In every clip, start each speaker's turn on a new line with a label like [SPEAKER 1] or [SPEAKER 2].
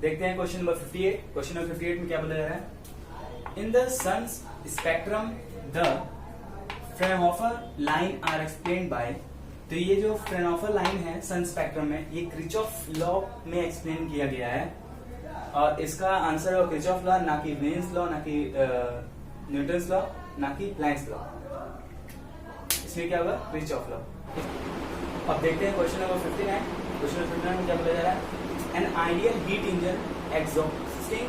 [SPEAKER 1] देखते हैं question number 58। Question number 58 में क्या बोला जा रहा है? In the sun's spectrum the Fraunhofer line are explained by. तो ये जो फ्रेनहोफर लाइन है सन स्पेक्ट्रम में, ये क्रिचॉफ लॉ में एक्सप्लेन किया गया है और इसका आंसर है क्रिचॉफ लॉ, ना कि वेन्स लॉ, ना कि न्यूटन्स लॉ, ना कि प्लैंक्स लॉ। इसमें क्या होगा? Kirchhoff law. अब देखते हैं क्वेश्चन नंबर 59। क्वेश्चन नंबर 59 में क्या बोला जा रहा है? An ideal heat engine exhausting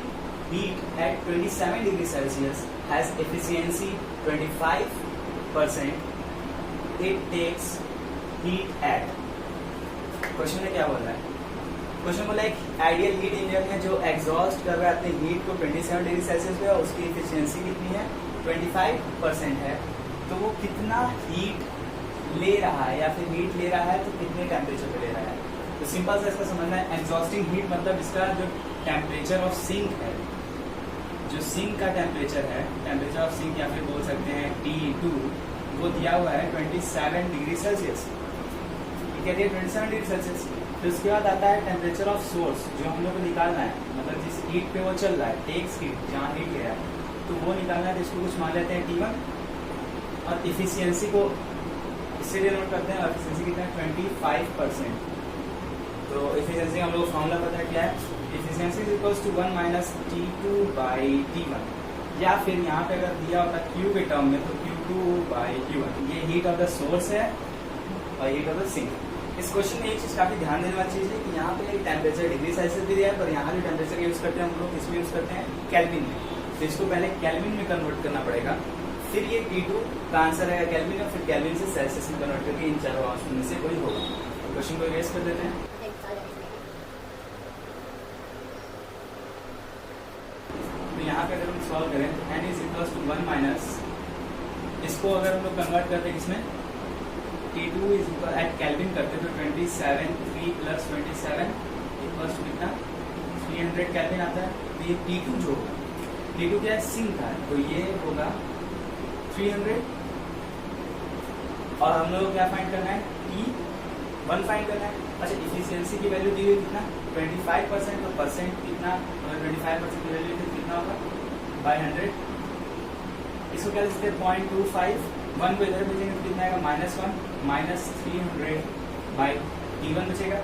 [SPEAKER 1] heat at 27 degree Celsius has efficiency 25%. It takes heat at। Question में क्या बोल रहा है? क्वेश्चन बोला एक आइडियल हीट इंजन है जो एग्जॉस्ट कर रहा है अपने हीट को 27 डिग्री सेल्सियस पे और उसकी एफिशिएंसी कितनी है? 25% है। तो वो कितना हीट ले रहा है या फिर हीट ले रहा है तो कितने टेम्परेचर पे ले रहा है? तो सिंपल सा इसका समझना है। एग्जॉस्टिंग हीट मतलब इसका जो टेम्परेचर ऑफ सिंक है, जो सिंक का टेम्परेचर है, टेम्परेचर ऑफ सिंक या फिर बोल सकते हैं T2, वो दिया हुआ है 27 डिग्री सेल्सियस। ठीक है, 27 डिग्री सेल्सियस। फिर उसके बाद आता है टेम्परेचर ऑफ सोर्स, जो हम लोग को निकालना है, मतलब जिस हीट पे वो चल रहा है, टेक्स हीट, जहाँ हीट ले रहा है, तो वो निकालना है। तो इसको कुछ मान लेते हैं T1 और इफिशियंसी को इससे डिनोट करते हैं। और इफिशियंसी कितना है? 25%। तो इफिशियंसी का हम लोग फॉर्मूला पता है क्या है? Efficiency is equals to 1 minus T2 by T1, या फिर यहाँ पे अगर दिया होता Q के टर्म में तो Q2 बाई Q1। ये हीट ऑफ द सोर्स है और हीट ऑफ द सिंक। इस क्वेश्चन में एक चीज काफी ध्यान देने वाली चीज है कि यहाँ पे टेम्परेचर डिग्री सेल्सियस भी दिया है, पर यहाँ जो टेम्परेचर यूज करते हैं हम लोग इसमें यूज करते हैं केल्विन में। तो इसको पहले केल्विन में कन्वर्ट करना पड़ेगा, फिर ये T2 का आंसर रहेगा केल्विन और फिर केल्विन से सेल्सियस में कन्वर्ट करके इन चारों ऑप्शन में से कोई होगा। क्वेश्चन को इरेज कर देते हैं। तो यहाँ पे अगर हम सॉल्व करें तो n is equals to 1 minus, इसको अगर हम लोग कन्वर्ट करते हैं किसमें? T2 is equal eight kelvin करते तो 27 3 प्लस 27 इक्वल्स टू कितना? 300 केल्विन आता है। तो ये T2 जो होगा, T2 क्या है? सिंक का है, तो ये होगा 300। और हम लोग को क्या फाइंड करना है? T1 फाइंड करना है। अच्छा, इफिशियंसी की वैल्यू दी हुई कितना? 25%। तो परसेंट कितना? 25% की वैल्यू कितना होगा? बाय 100। इसको क्या लिख सकते हैं? 0.25। 1 को इधर भेजेंगे तो कितना आएगा? -1 माइनस 300 बाई T1 बचेगा।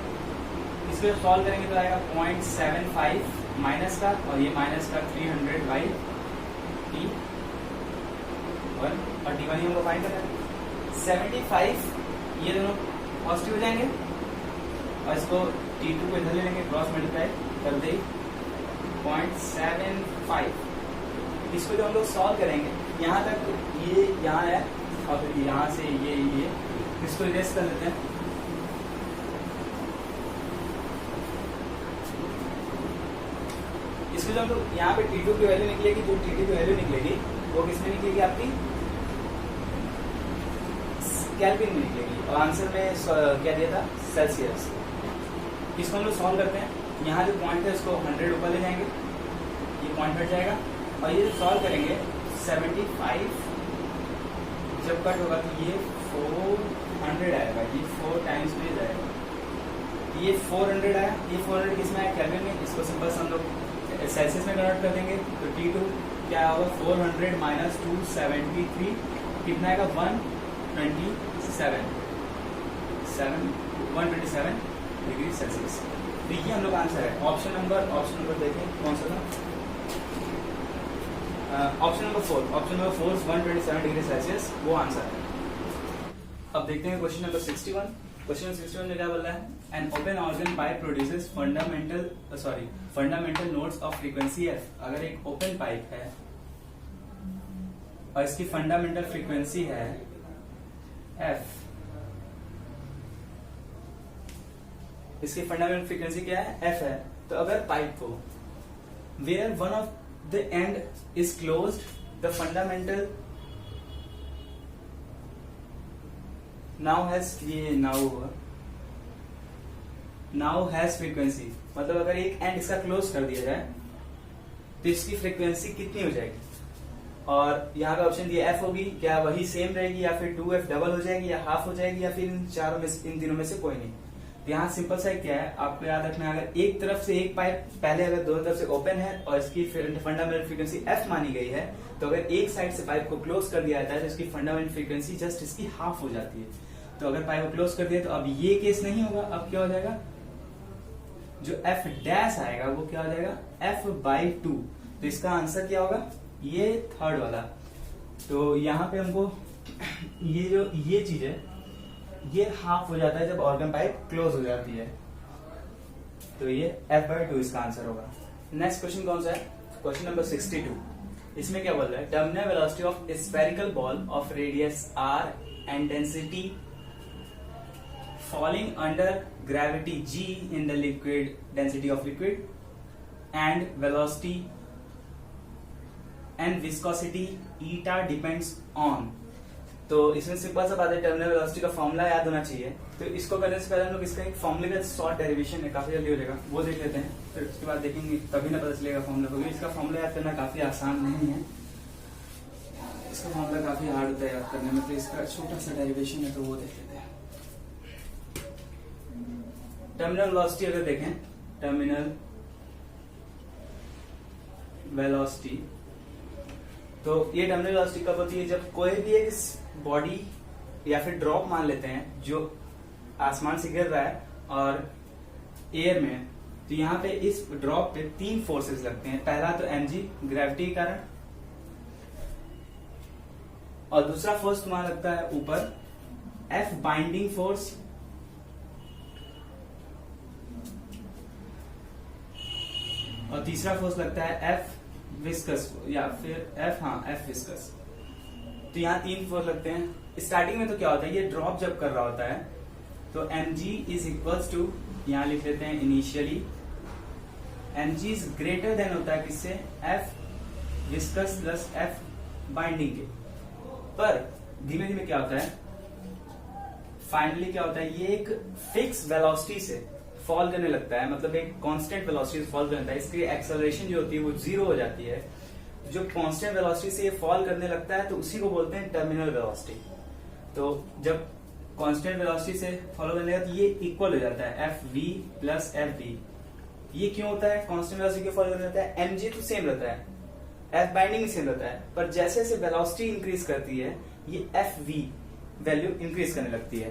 [SPEAKER 1] इसको सॉल्व करेंगे तो आएगा 0.75 माइनस का, और ये माइनस का 300 बाई T1, और T1 ही हमको फाइंड करना है। 75 ये दोनों पॉजिटिव हो जाएंगे और इसको T2 को इधर ले लेंगे, क्रॉस मल्टीप्लाई कर दे 0.75। इसको जो हम लोग सॉल्व करेंगे, यहाँ तक ये यहाँ है और फिर यहाँ से ये इसको इरेज कर लेते हैं। इसको जो हम लोग यहाँ पे T2 की वैल्यू निकलेगी, जो T2 की वैल्यू निकलेगी वो किसमें निकलेगी? आपकी केल्विन में निकलेगी, और आंसर में क्या दिया था? सेल्सियस। इसको हम लोग सॉल्व करते हैं। यहाँ जो पॉइंट है उसको 100 ऊपर ले जाएंगे, ये पॉइंट हट जाएगा, और ये सॉल्व करेंगे 75 जब कट होगा तो ये 400 आएगा, ये 4 टाइम्स में जाएगा, ये 400 आया। ये 400 किसमें आया? केल्विन में। इसको सिंपल से हम लोग सेल्सियस में कन्वर्ट कर देंगे तो T2 क्या होगा? 400 माइनस 273 कितना आएगा? 127 डिग्री सेल्सियस। तो ये हम लोग आंसर है। ऑप्शन नंबर देखें कौन सा था? Option number 4। Option number 4 127 degree Celsius वो आंसर है। अब देखते हैं क्वेश्चन नंबर 61। क्वेश्चन नंबर 61 में क्या बोल रहा है? An open organ pipe produces fundamental notes of frequency f। अगर एक ओपन पाइप है और इसकी फंडामेंटल फ्रीक्वेंसी है f, इसकी फंडामेंटल फ्रीक्वेंसी क्या है? f है। तो अगर पाइप को where one of the end is closed, the fundamental now has frequency, मतलब अगर एक एंड इसका क्लोज कर दिया जाए तो इसकी फ्रीक्वेंसी कितनी हो जाएगी? और यहाँ का ऑप्शन दिया f होगी, क्या वही सेम रहेगी या फिर 2f डबल हो जाएगी या हाफ हो जाएगी या फिर इन तीनों में से कोई नहीं। तो यहाँ सिंपल सा क्या है, आपको याद रखना है, अगर एक तरफ से एक पाइप पहले अगर दोनों तरफ से ओपन है और इसकी फंडामेंटल फ्रीक्वेंसी एफ मानी गई है, तो अगर एक साइड से पाइप को क्लोज कर दिया जाता है तो इसकी फंडामेंटल फ्रीक्वेंसी जस्ट इसकी हाफ हो जाती है। तो अगर पाइप को क्लोज कर दिया तो अब ये केस नहीं होगा, अब क्या हो जाएगा, जो एफ डैश आएगा वो क्या हो जाएगा, एफ बाई 2। तो इसका आंसर क्या होगा, ये थर्ड वाला। तो यहाँ पे हमको ये चीज है, ये हाफ हो जाता है जब ऑर्गन पाइप क्लोज हो जाती है, तो ये f बाई 2 इसका आंसर होगा। नेक्स्ट क्वेश्चन कौन सा है, क्वेश्चन नंबर 62। इसमें क्या बोल रहा है, terminal velocity of spherical ball of radius r and density falling under gravity g in the liquid density of liquid and velocity and viscosity eta depends on। तो इसमें सिंपल सा बात है, टर्मिनल वेलोसिटी का फॉर्मूला याद होना चाहिए। तो इसको करने से पहले हम लोग इसका एक फॉर्मूले का शॉर्ट डेरिवेशन है, काफी जल्दी हो जाएगा, वो देख लेते हैं, फिर उसके बाद देखेंगे तभी ना पता चलेगा फॉर्मूला, क्योंकि इसका फॉर्मूला याद करना काफी आसान नहीं है, इसका फॉर्मूला काफी हार्ड होता है याद करने में। तो इसका छोटा सा डेरिवेशन है, तो वो देख लेते हैं। टर्मिनल वेलोसिटी अगर देखें, टर्मिनल वेलोसिटी, तो ये टर्मिनल वेलोसिटी कब होती है, जब कोई भी एक बॉडी या फिर ड्रॉप मान लेते हैं जो आसमान से गिर रहा है और एयर में, तो यहाँ पे इस ड्रॉप पे 3 फोर्सेस लगते हैं। पहला तो mg ग्रेविटी के कारण, और दूसरा फोर्स तुम्हारा लगता है ऊपर F बाइंडिंग फोर्स, और तीसरा फोर्स लगता है F विस्कस या फिर F विस्कस। तो यहाँ 3 फोर्स लगते हैं। स्टार्टिंग में तो क्या होता है, ये ड्रॉप जब कर रहा होता है तो mg इज इक्वल्स टू, यहाँ लिख लेते हैं initially, mg is greater than होता है किससे, F viscous plus F binding के। पर धीमे धीमे क्या होता है, फाइनली क्या होता है, ये एक फिक्स वेलोसिटी से फॉल करने लगता है, मतलब एक कांस्टेंट वेलोसिटी से फॉल करने लगता है। इसकी एक्सेलरेशन जो होती है वो 0 हो जाती है। जो कांस्टेंट वेलोसिटी से ये फॉल करने लगता है तो उसी को बोलते हैं टर्मिनल वेलोसिटी। तो जब कांस्टेंट वेलोसिटी से फॉलो करने लगता है तो ये इक्वल हो जाता है Fv प्लस Fv। ये क्यों होता है, कांस्टेंट वेलोसिटी के फॉलो करने लगता है, mg तो सेम रहता है, F बाइंडिंग भी सेम रहता है, पर जैसे जैसे वेलोसिटी इंक्रीज करती है ये Fv वैल्यू इंक्रीज करने लगती है।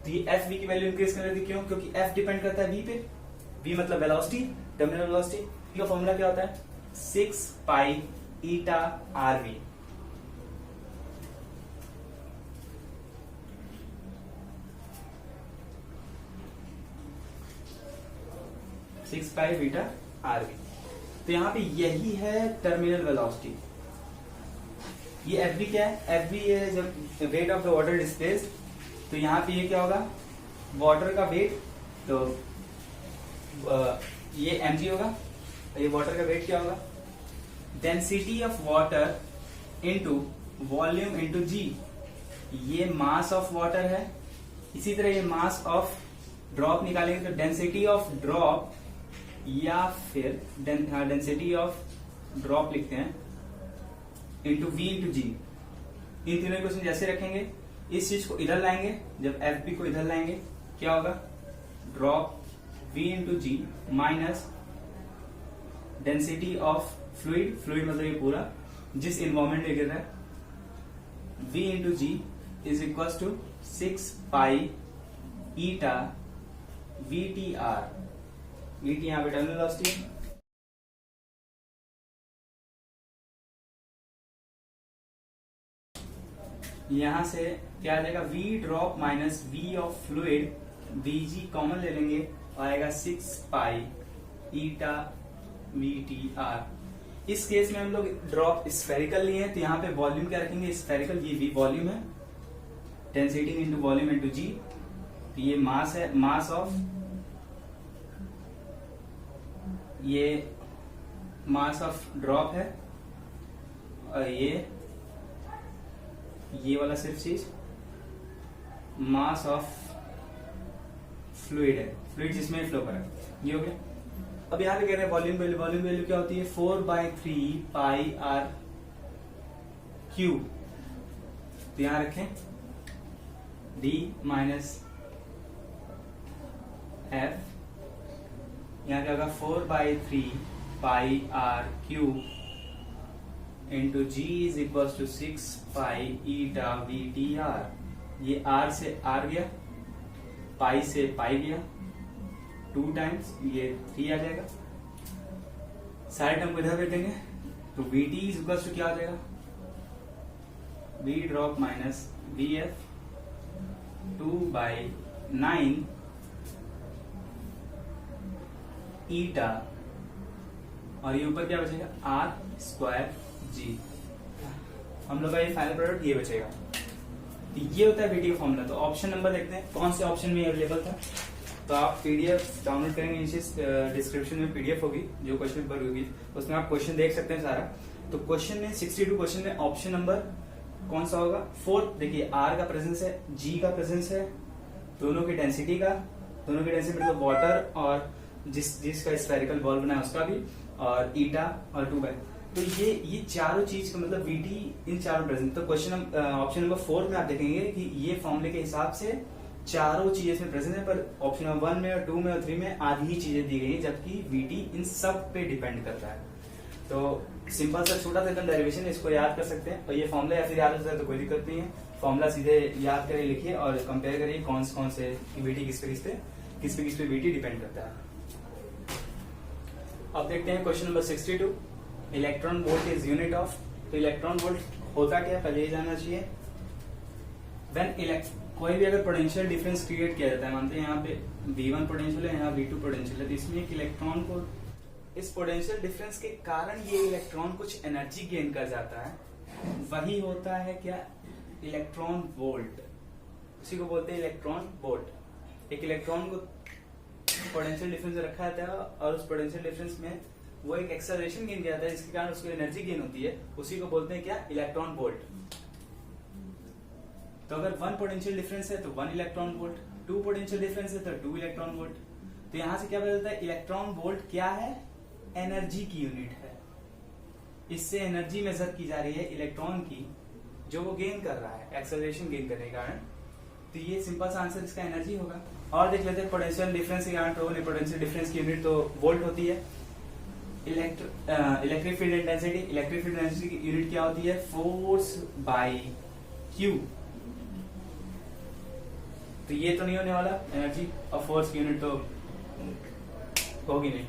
[SPEAKER 1] तो ये Fv की वैल्यू इंक्रीज करने लगती है, क्यों, क्योंकि F डिपेंड करता है v पे, v मतलब वेलोसिटी, टर्मिनल वेलोसिटी का फॉर्मूला क्या होता है, 6 pi eta rv। Six pi beta RV. तो यहाँ पे यही है टर्मिनल वेलोसिटी। ये Fv क्या है, Fv है जब weight of the water displaced, तो यहाँ पे ये क्या होगा, वाटर का वेट, तो ये mg होगा, ये वाटर का वेट क्या होगा, density of water into volume into G, ये मास ऑफ वाटर है। इसी तरह ये मास ऑफ ड्रॉप निकालेंगे तो डेंसिटी ऑफ ड्रॉप या फिर डेंसिटी ऑफ ड्रॉप लिखते हैं इंटू वी इंटू जी। इन तीनों क्वेश्चन जैसे रखेंगे, इस चीज को इधर लाएंगे, जब एफ बी को इधर लाएंगे क्या होगा, drop V into G minus density of fluid, fluid मतलब ये पूरा जिस इन्वायरमेंट में गिर रहा है, v into G is equal to 6 pi eta V T R. V T यहाँ पे टर्मिनल वेलोसिटी है, यहां से क्या आ जाएगा, v drop minus v of fluid, vg common ले लेंगे और आएगा 6 pi eta V T are. इस केस में हम लोग ड्रॉप स्फेरिकल लिए हैं तो यहाँ पे वॉल्यूम क्या रखेंगे, स्फेरिकल, ये v वॉल्यूम है, डेंसिटी इंटू वॉल्यूम इंटू जी, ये मास है, मास ऑफ, ये मास ऑफ ड्रॉप है, और ये वाला सिर्फ चीज मास ऑफ फ्लूइड है, फ्लूइड जिसमें फ्लो कर रहा है, ये हो गया। अब यहाँ पे कह रहे हैं वॉल्यूम वैल्यू, वॉल्यूम वैल्यू क्या होती है, 4/3 पाई आर क्यूब। तो यहां रखें d माइनस एफ, यहाँ क्या होगा 4/3 pi R cube into G is equal to 6 pi eta V T R. ये आर से आर गया, पाई से पाई गया, 2 टाइम्स ये 3 आ जाएगा। सारे टर्म को इधर भेज देंगे तो V T is equal to क्या आ जाएगा, V drop minus V F 2/9 eta, और ये ऊपर क्या बचेगा आर स्क्वायर जी। हम लोग का ये फाइनल प्रोडक्ट ये बचेगा। तो ये होता है वीटी का फॉर्मूला। तो ऑप्शन नंबर देखते हैं कौन से ऑप्शन में अवेलेबल था। तो आप पीडीएफ डाउनलोड करेंगे, नीचे डिस्क्रिप्शन में पीडीएफ होगी जो क्वेश्चन पेपर होगी, उसमें आप क्वेश्चन देख सकते हैं सारा। तो क्वेश्चन में 62 क्वेश्चन में ऑप्शन नंबर कौन सा होगा, 4। देखिए आर का प्रेजेंस है, जी का प्रेजेंस है, दोनों की डेंसिटी मतलब वाटर और जिसका स्फेरिकल बॉल बना है उसका भी, और ईटा और 2 तो ये चारों चीज का मतलब वीटी इन चारों प्रेजेंट। तो क्वेश्चन ऑप्शन नंबर 4 में आप देखेंगे कि ये फॉर्मूले के हिसाब से चारों चीजें इसमें प्रेजेंट है, पर ऑप्शन नंबर 1 में और 2 में और 3 में आधी ही चीजें दी गई है, जबकि वीटी इन सब पे डिपेंड करता है। तो सिंपल सा छोटा सा एकदम डेरिवेशन, इसको याद कर सकते हैं। और ये फॉर्मूला या फिर याद होता है तो कोई दिक्कत नहीं है, फॉर्मूला सीधे याद करके लिखिए और कंपेयर करिए कौन से वीटी किस पे वीटी डिपेंड करता है। अब देखते हैं question number 62, electron volt is unit of. तो इलेक्ट्रॉन वोल्ट होता क्या, पहले ये जानना चाहिए। व्हेन कोई भी अगर पोटेंशियल डिफरेंस क्रिएट किया जाता है, मानते हैं यहाँ पे V1 पोटेंशियल है, यहाँ V2 पोटेंशियल है, तो इसमें एक इलेक्ट्रॉन को इस पोटेंशियल डिफरेंस के कारण ये इलेक्ट्रॉन कुछ एनर्जी गेन कर जाता है, वही होता है क्या, इलेक्ट्रॉन वोल्ट। उसी को बोलते हैं इलेक्ट्रॉन वोल्ट। एक इलेक्ट्रॉन को पोटेंशियल डिफरेंस रखा जाता है और उस पोटेंशियल डिफरेंस में वो एक एक्सेलरेशन गेन किया जाता है, जिसके कारण उसको एनर्जी गेन होती है, उसी को बोलते हैं क्या, इलेक्ट्रॉन वोल्ट। तो अगर 1 पोटेंशियल डिफरेंस है तो 1 इलेक्ट्रॉन वोल्ट, 2 पोटेंशियल डिफरेंस है तो 2 इलेक्ट्रॉन वोल्ट। तो यहां से क्या पता चलता है, इलेक्ट्रॉन वोल्ट क्या है, एनर्जी की यूनिट है। इससे एनर्जी मेजर की जा रही है इलेक्ट्रॉन की, जो वो गेन कर रहा है एक्सेलरेशन गेन करने के कारण। तो ये सिंपल सा आंसर इसका एनर्जी होगा। और देख लेते हैं पोटेंशियल डिफरेंस के कारण पोटेंशियल डिफरेंस की यूनिट तो वोल्ट होती है। Electric field intensity, electric field intensity की यूनिट क्या होती है, फोर्स बाय क्यू। तो ये तो नहीं होने वाला एनर्जी, और फोर्स की यूनिट तो होगी नहीं।